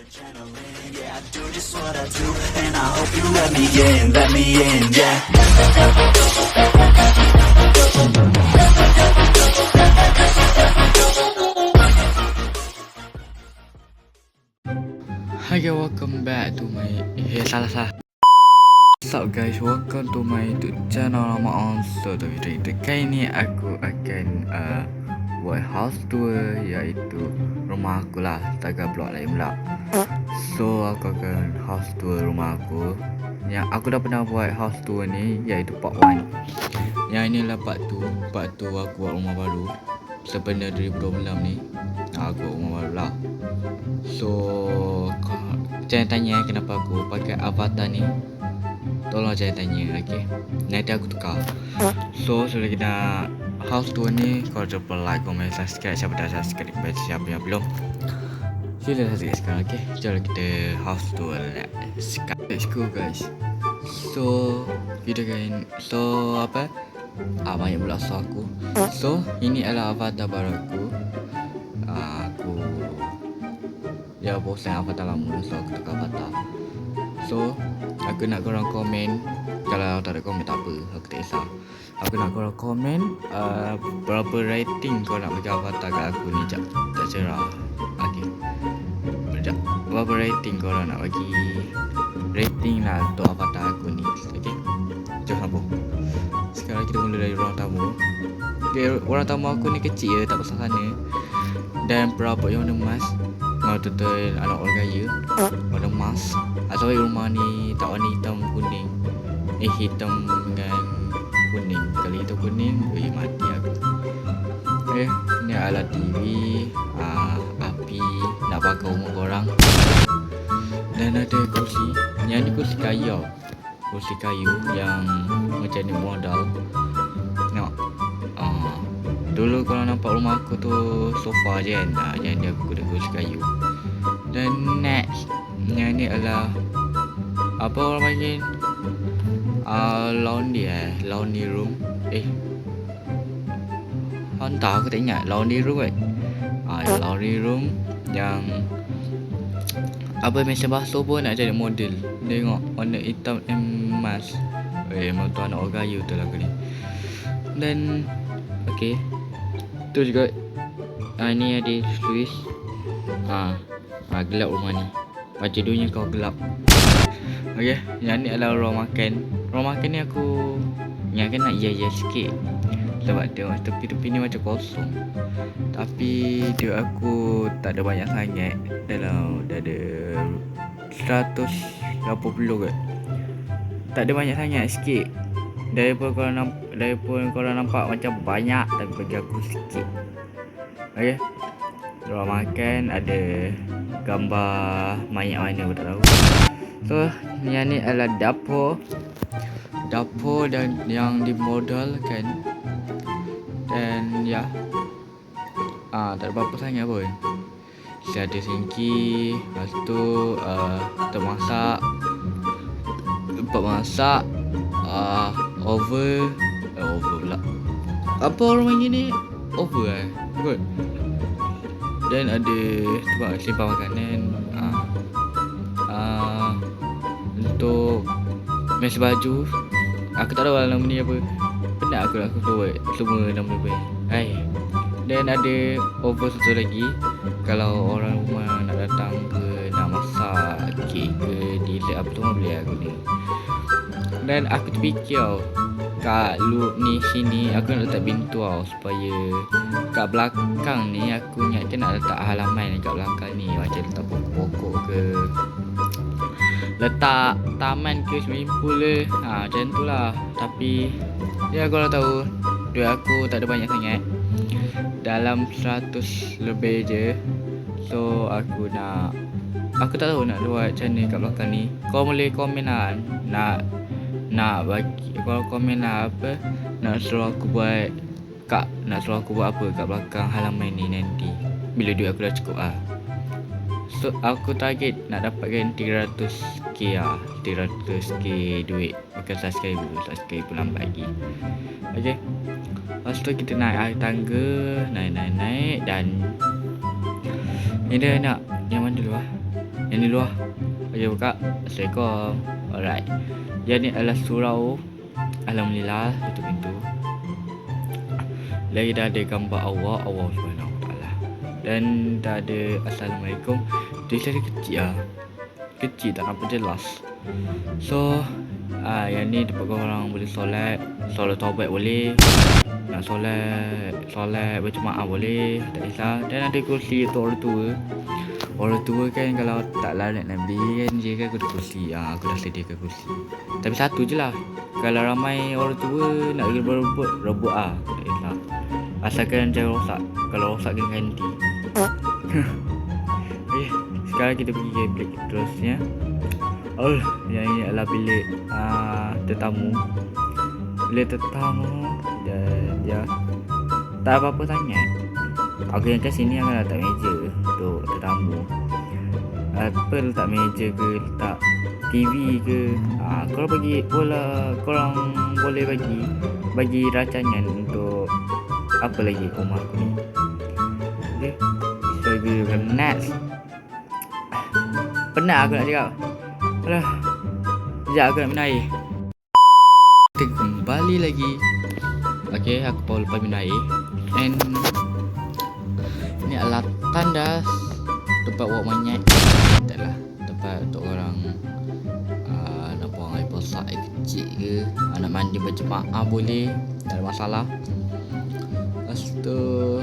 adrenaline, yeah, I do just what I do, and I hope you let me in, yeah. Hi guys, welcome back to my salah. What's up guys, welcome to my YouTube channel. Nama Onso. Kali ini aku akan buat house tour, iaitu rumah aku lah. Taga blog lain pula. So aku akan house tour rumah aku. Yang aku dah pernah buat house tour ni, iaitu part 1. Yang inilah part 2. Part 2 aku buat rumah baru. Sebenarnya 2026 ni aku buat rumah baru lah. So jangan tanya kenapa aku pakai avatar ni. Tolong jangan tanya, okay? Nanti aku tukar. So sudah kita house tour ni. Kau jangan like, komen, subscribe. Siapa dah subscribe, siapa yang belum, sila subscribe sekarang, okay? Jom kita house tour. Let's go guys. So kita kan, so apa, banyak pula so aku. So ini adalah avatar baru aku. Dia bosan avatar lama, so aku tukar avatar. So aku nak korang komen. Kalau tak ada komen tak apa, aku tak kisah. Aku nak korang komen berapa rating kau nak bagi avatar kat aku ni. Sekejap, tak cerah. Okay, sekejap. Berapa rating korang nak bagi rating lah untuk avatar aku ni. Okay, jom sambung. Sekarang kita mula dari ruang tamu. Okay, ruang tamu aku ni kecil je, tak besar sana. Dan perabot yang warna emas. Mau tutur anak orang kaya warna emas. Atau rumah ni tak warna hitam kuning. Hitam dengan kuning. Kalau hitam kuning, mati aku. Ni alat TV, api nak bakar rumah korang. Dan ada kursi. Yang ni kursi kayu. Kursi kayu yang macam ni modal. Tengok. Dulu kalau nampak rumah aku tu sofa je kan. Yang ni aku guna kursi kayu. Dan next, yang ni adalah apa orang panggil, laundry room. Entah, aku tak ingat laundry room kan. Laundry room yang apa, mesin basuh pun nak jadi model. Tengok warna hitam emas. Memang tu anak orang kaya tu lah ni. Dan okey, tu juga ni ada Swiss. Gelap rumah ni. Macam dunia kau gelap. Okey, yang ni adalah ruang makan. Ruang makan ni aku yang nak sikit. Sebab tengok tepi-tepi ni macam kosong. Tapi duit aku tak ada banyak sangat. Dah ada 180 kot. Tak ada banyak sangat, sikit. Daripada korang nampak macam banyak, tapi bagi aku sikit. Okey, ruang makan ada gambar mayat mana aku tak tahu. So yang ni adalah dapur dan yang dimodelkan. Dan tak ada apa-apa sangat pun. Ada sinki, lepas tu tempat masak, over pula. Apa orang panggil ni? Over good. Dan ada tempat simpan makanan. Untuk meja baju. Aku tak tahu nama ni apa. Penat aku buat semua nama-nama. Dan ada over satu lagi. Kalau orang rumah nak datang ke, nak masak kek ke, dessert apa tu, boleh aku ni. Dan aku terfikir kat loop ni sini aku nak letak pintu supaya kat belakang ni aku ingatkan nak letak halaman kat belakang ni, macam letak pokok-pokok ke, letak taman ke, swimming pool ke, macam tu lah. Tapi korang tahu duit aku tak ada banyak sangat, dalam 100 lebih je. So aku tak tahu nak buat macam mana kat belakang ni. Kau boleh komen lah, nak bagi, kalau komen lah apa nak suruh aku buat apa kat belakang halaman ni nanti bila duit aku dah cukup lah. So aku target nak dapatkan 300k 300k duit, bukan subscriber lambat lagi. Okay, lepas tu kita naik tangga, naik dan ni dia nak yang mana dulu Yang ni luar. Okay, buka. Assalamualaikum. Alright. Yang ni adalah surau. Alhamdulillah, tutup pintu. Lagi dah ada gambar Allah Subhanahu Wa Taala. Dan dah ada Assalamualaikum. Tulisan dia kecil lah. Kecil tak nampak jelas. So yang ni tempat korang boleh solat taubat boleh. Nak solat berjemaah boleh, tak kisah. Dan ada kursi untuk orang tua kan, kalau tak larat Nabi kan dia kan ada kursi. Aku dah sediakan kursi. Tapi satu je lah. Kalau ramai orang tua nak rebut tak kisah. Asalkan jangan rosak. Kalau rosak kena ganti. Okay, sekarang kita pergi ke bilik terusnya. Yang ini adalah bilik tetamu. Bilik tetamu. Dan ya, tak apa-apa sangat. Aku yang kat sini akan letak meja untuk tetamu. Apa letak meja ke, letak TV ke, korang boleh bagi rancangan untuk apa lagi rumah aku ni. Okay, so next. Penat aku nak cakap. Alah, sekejap aku nak minum air. Kita kembali lagi. Okay, aku baru lepas minum air. And ni adalah tandas tempat buat monyet. Taklah, tempat untuk orang nak buang air besar, air kecil ke, nak mandi berjemaah boleh, tak ada masalah. Lepas tu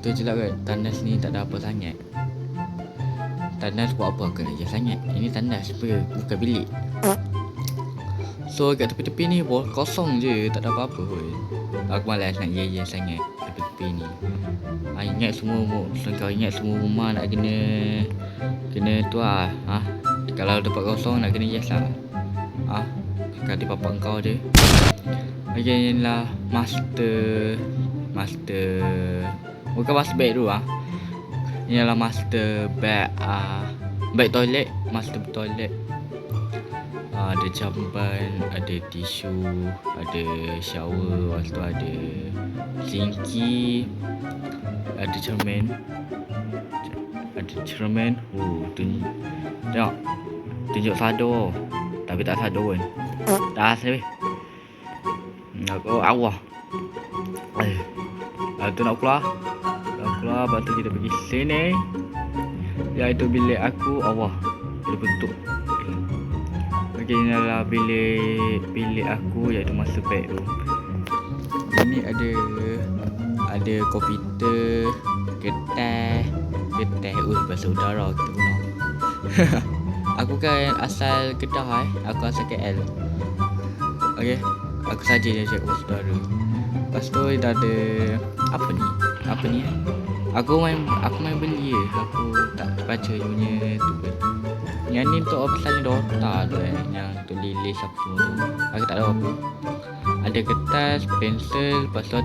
tu je lah kot. Tandas ni tak ada apa sangat. Tandas buat apa aku nak je sangat. Ini tandas bukan bilik. So kat tepi-tepi ni kosong je, tak ada apa-apa pun. Aku malas nak ye sangat tepi-tepi ni. Ingat semua rumah nak kena tu lah. Kalau tempat kosong nak kena yes lah. Kata bapak kau je. Okay, ni lah master bukan master bedroom Ini adalah master beg toilet, master toilet. Ada jamban, ada tisu, ada shower, lepas tu ada sinki, ada cermin. Tunjuk sado, tapi tak sado pun. Dah asal aku awah. Tu nak keluar, lepas tu kita pergi sini. Iaitu bilik aku Allah. Dia bentuk. Okay, ini adalah bilik aku, iaitu master bedroom. Ini ada komputer, kertas bahasa udara kita guna. Aku kan asal Kedah aku asal KL. Okay, aku saja je cakap bahasa udara. Lepas tu dah ada apa ni aku main beli aku tak baca punya tu pun. Yang ni untuk pasal Dota tu yang untuk lilis apa semua tu. Aku tak tahu apa. Ada kertas, pensel, lepas tu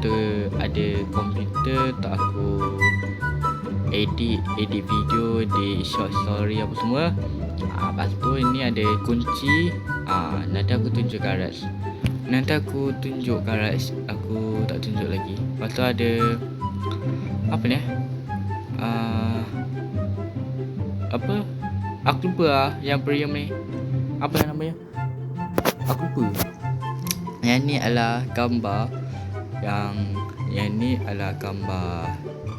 ada komputer untuk aku edit video, di short story apa semua. Lepas tu ini ada kunci. Nanti aku tunjuk garage. Aku tak tunjuk lagi. Lepas tu ada apa ni? Apa? Aku lupa yang periam ni. Apa namanya? Aku lupa. Yang ni adalah gambar yang ni adalah gambar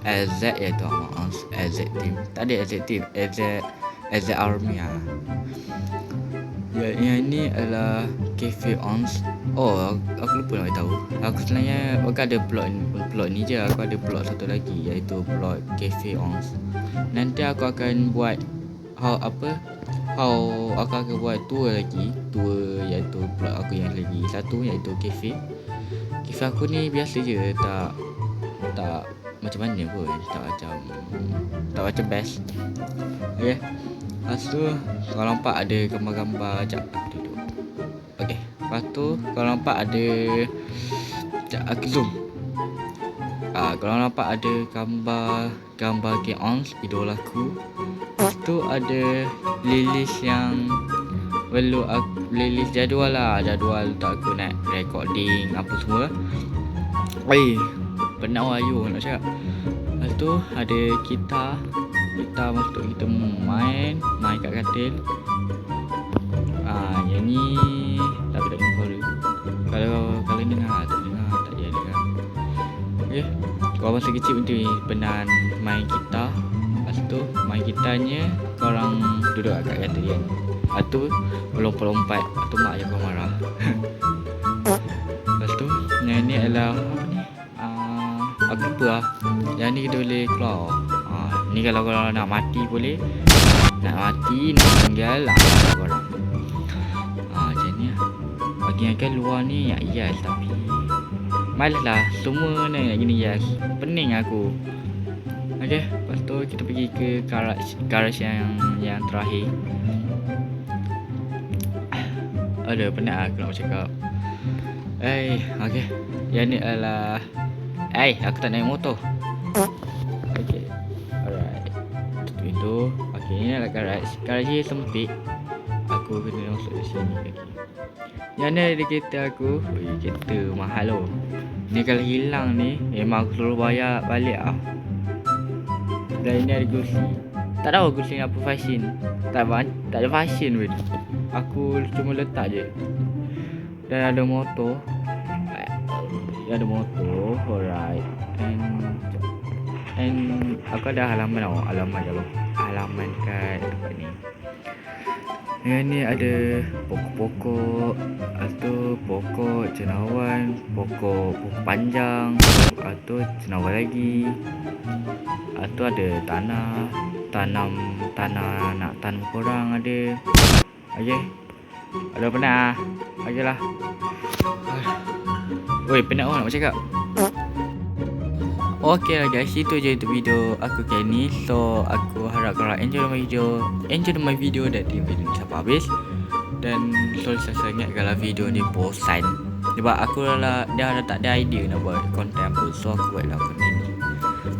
AZ iaitu AZ team. Tak ada AZ team, AZ army Yang ni adalah Cafe Ons. Aku lupa nak tahu. Aku sebenarnya ada plot ni je. Aku ada plot satu lagi iaitu plot Cafe Ons. Nanti aku akan buat aku akan buat tour iaitu plot aku yang lagi satu iaitu cafe aku ni biasa je, tak macam mana pun, tak macam best. Okay, lepas tu kalau nampak ada gambar-gambar. Sekejap aku duduk. Okay, lepas tu kalau nampak ada, sekejap aku zoom. Kalau nampak ada gambar K-Ons, idolaku. Lepas tu ada lilis yang lilis jadual untuk aku nak recording apa semua. Penat wayu nak cakap. Lepas tu ada kita masuk kita main kat katil. Yang ni tapi tak jumpa dulu. Kalau ni tak jadi kan. Okey. Kau masa kecil betul pernah main gitar. Lepas tu main gitarnya korang duduk kat katil kan. Lepas tu lompat-lompat. Lepas tu mak je kau marah. Lepas tu yang ni adalah apa ni? Aku lupa lah. Yang ni kita boleh keluar. Ni kalau korang nak mati boleh. Nak mati, nak tinggal lah korang. Macam ni lah. Bagi yang kan luar ni yang yes tapi malas lah. Semua ni nak gini yes. Pening aku. Okay, lepas tu kita pergi ke garage yang terakhir. Ada penat aku nak bercakap. Okay. Yang ni adalah aku tak naik motor. Okay, alright. Itu. Okay, ni adalah garage. Garage ni sempit. Aku kena masuk di sini lagi. Yang ni ada kereta aku. Kereta mahal loh. Ni kalau hilang ni memang aku suruh bayar balik lah. Dan ini ada kursi. Tak tahu kursi ni apa fashion. Tak ada fashion pun. Aku cuma letak je. Dan ada motor. Alright. And aku ada halaman halaman kat tempat ni. Yang ni ada pokok-pokok, atau pokok cendawan, pokok panjang, atau cendawan lagi. Atau ada tanah nak tanam korang ada. Okey. Ada penat. Okeylah. Oi, penat nak bercakap. Okey lah guys, itu je untuk video aku kali ni. So aku harap korang enjoy my video dan tengok video ni sampai habis. Dan sorry sangat kalau video ni bosan. Sebab aku dah tak ada idea nak buat konten apa. So aku buatlah konten ni.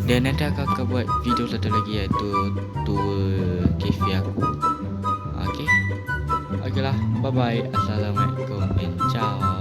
Dan nanti aku akan buat video satu lagi iaitu tour cafe aku. Okey lah, bye bye. Assalamualaikum and ciao.